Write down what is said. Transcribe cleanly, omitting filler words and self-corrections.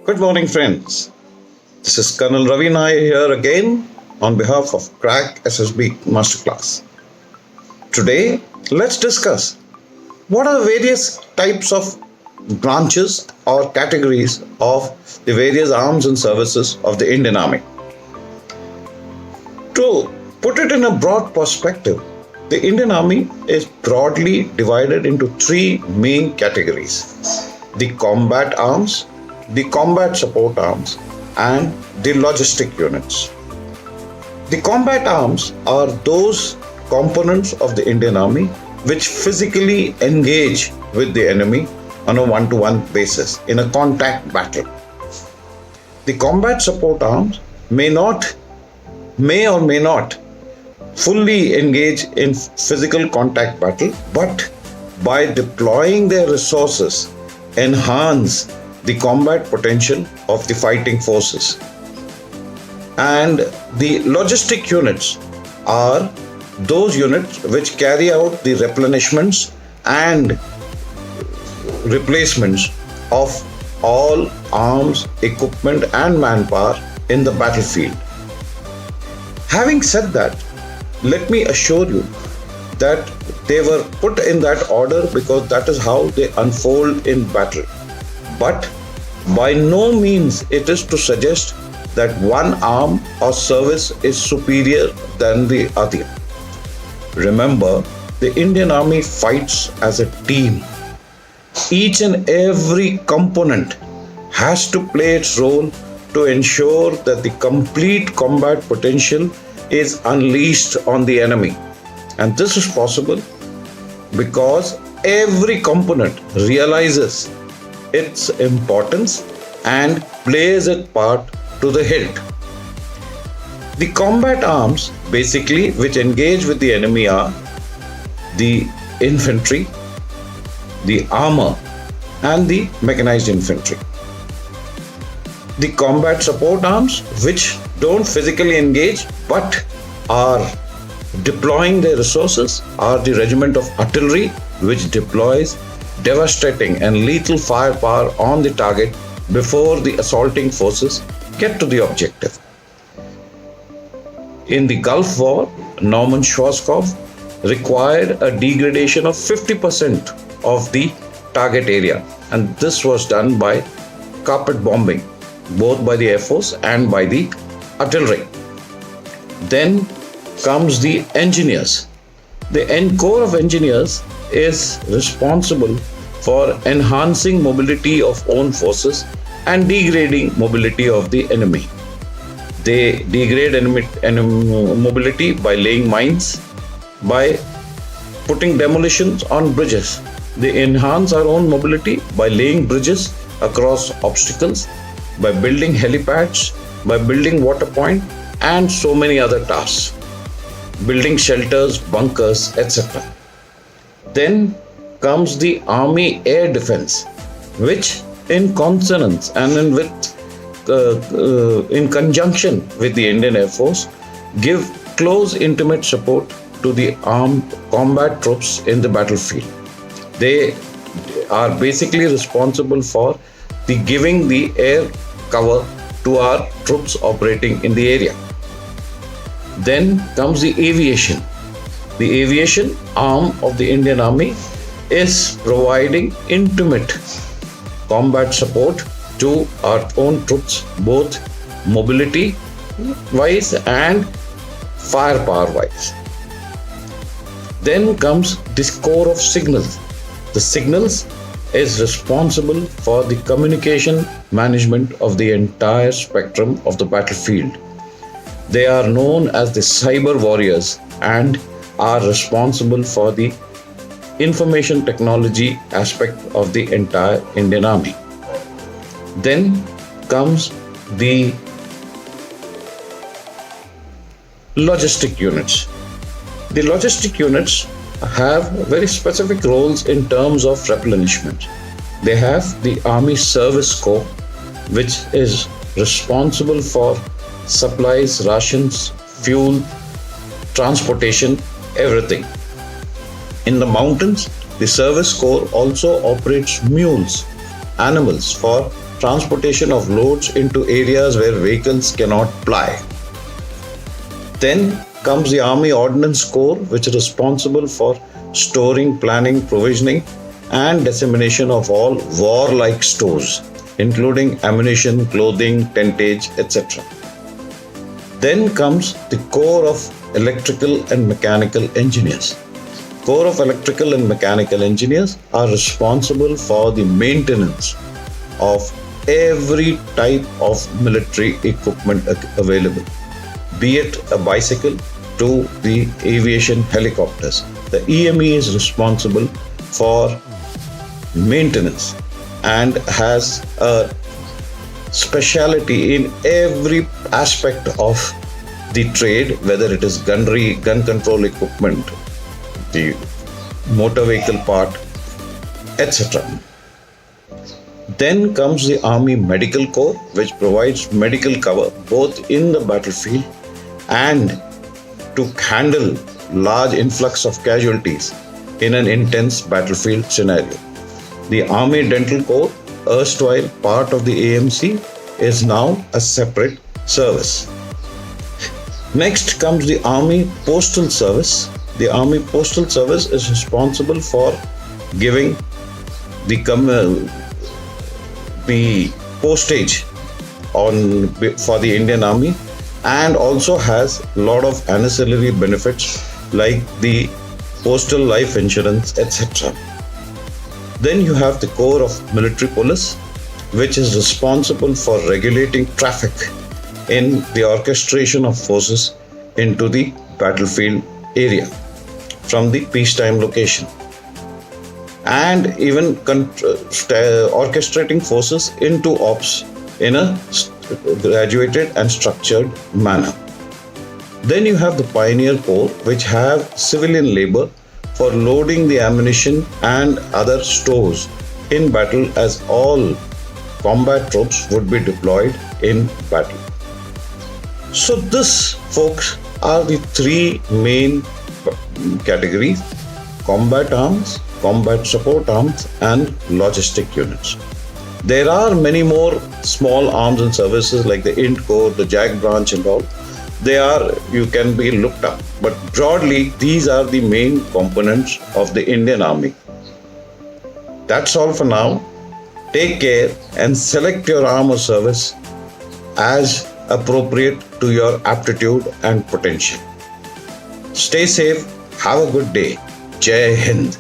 Good morning, friends. This is Colonel Ravi Nair here again on behalf of Crack SSB Masterclass. Today, let's discuss what are the various types of branches or categories of the various arms and services of the Indian Army. To put it in a broad perspective, the Indian Army is broadly divided into three main categories: the combat arms, the combat support arms, and the logistic units. The combat arms are those components of the Indian Army which physically engage with the enemy on a one-to-one basis in a contact battle. The combat support arms may or may not fully engage in physical contact battle, but by deploying their resources, enhance the combat potential of the fighting forces. And the logistic units are those units which carry out the replenishments and replacements of all arms, equipment, and manpower in the battlefield. Having said that, let me assure you that they were put in that order because that is how they unfold in battle. But by no means it is to suggest that one arm or service is superior than the other. Remember, the Indian Army fights as a team. Each and every component has to play its role to ensure that the complete combat potential is unleashed on the enemy. And this is possible because every component realizes its importance and plays its part to the hilt. The combat arms basically which engage with the enemy are the infantry, the armor, and the mechanized infantry. The combat support arms which don't physically engage but are deploying their resources are the regiment of artillery, which deploys devastating and lethal firepower on the target before the assaulting forces get to the objective. In the Gulf War, Norman Schwarzkopf required a degradation of 50% of the target area, and this was done by carpet bombing, both by the Air Force and by the artillery. Then comes the engineers. The Corps of Engineers is responsible for enhancing mobility of own forces and degrading mobility of the enemy. They degrade enemy mobility by laying mines, by putting demolitions on bridges. They enhance our own mobility by laying bridges across obstacles, by building helipads, by building water point, and so many other tasks. Building shelters, bunkers, etc. Then comes the Army Air Defense, which in consonance and in conjunction with the Indian Air Force give close intimate support to the armed combat troops in the battlefield. They are basically responsible for giving the air cover to our troops operating in the area. Then comes the aviation. The aviation arm of the Indian Army is providing intimate combat support to our own troops, both mobility wise and firepower wise. Then comes the Corps of Signals. The signals is responsible for the communication management of the entire spectrum of the battlefield. They are known as the cyber warriors and are responsible for the information technology aspect of the entire Indian Army. Then comes the logistic units. The logistic units have very specific roles in terms of replenishment. They have the Army Service Corps, which is responsible for supplies, rations, fuel, transportation, everything. In the mountains, the Service Corps also operates mules, animals for transportation of loads into areas where vehicles cannot ply. Then comes the Army Ordnance Corps, which is responsible for storing, planning, provisioning, and dissemination of all warlike stores, including ammunition, clothing, tentage, etc. Then comes the Corps of Electrical and Mechanical Engineers. Corps of Electrical and Mechanical Engineers are responsible for the maintenance of every type of military equipment available, be it a bicycle to the aviation helicopters. The EME is responsible for maintenance and has a speciality in every aspect of the trade, whether it is gunnery, gun control equipment, the motor vehicle part, etc. Then comes the Army Medical Corps, which provides medical cover both in the battlefield and to handle large influx of casualties in an intense battlefield scenario. The Army Dental Corps, erstwhile part of the AMC, is now a separate service. Next comes the Army Postal Service. The Army Postal Service is responsible for giving the postage for the Indian Army, and also has a lot of ancillary benefits like the postal life insurance, etc. Then you have the Corps of Military Police, which is responsible for regulating traffic in the orchestration of forces into the battlefield area from the peacetime location, and even orchestrating forces into ops in a graduated and structured manner. Then you have the Pioneer Corps, which have civilian labor for loading the ammunition and other stores in battle, as all combat troops would be deployed in battle. So this, folks, are the three main categories: combat arms, combat support arms, and logistic units. There are many more small arms and services like the INT Corps, the JAG branch and all. You can be looked up. But broadly, these are the main components of the Indian Army. That's all for now. Take care and select your arm or service as appropriate to your aptitude and potential. Stay safe. Have a good day. Jai Hind.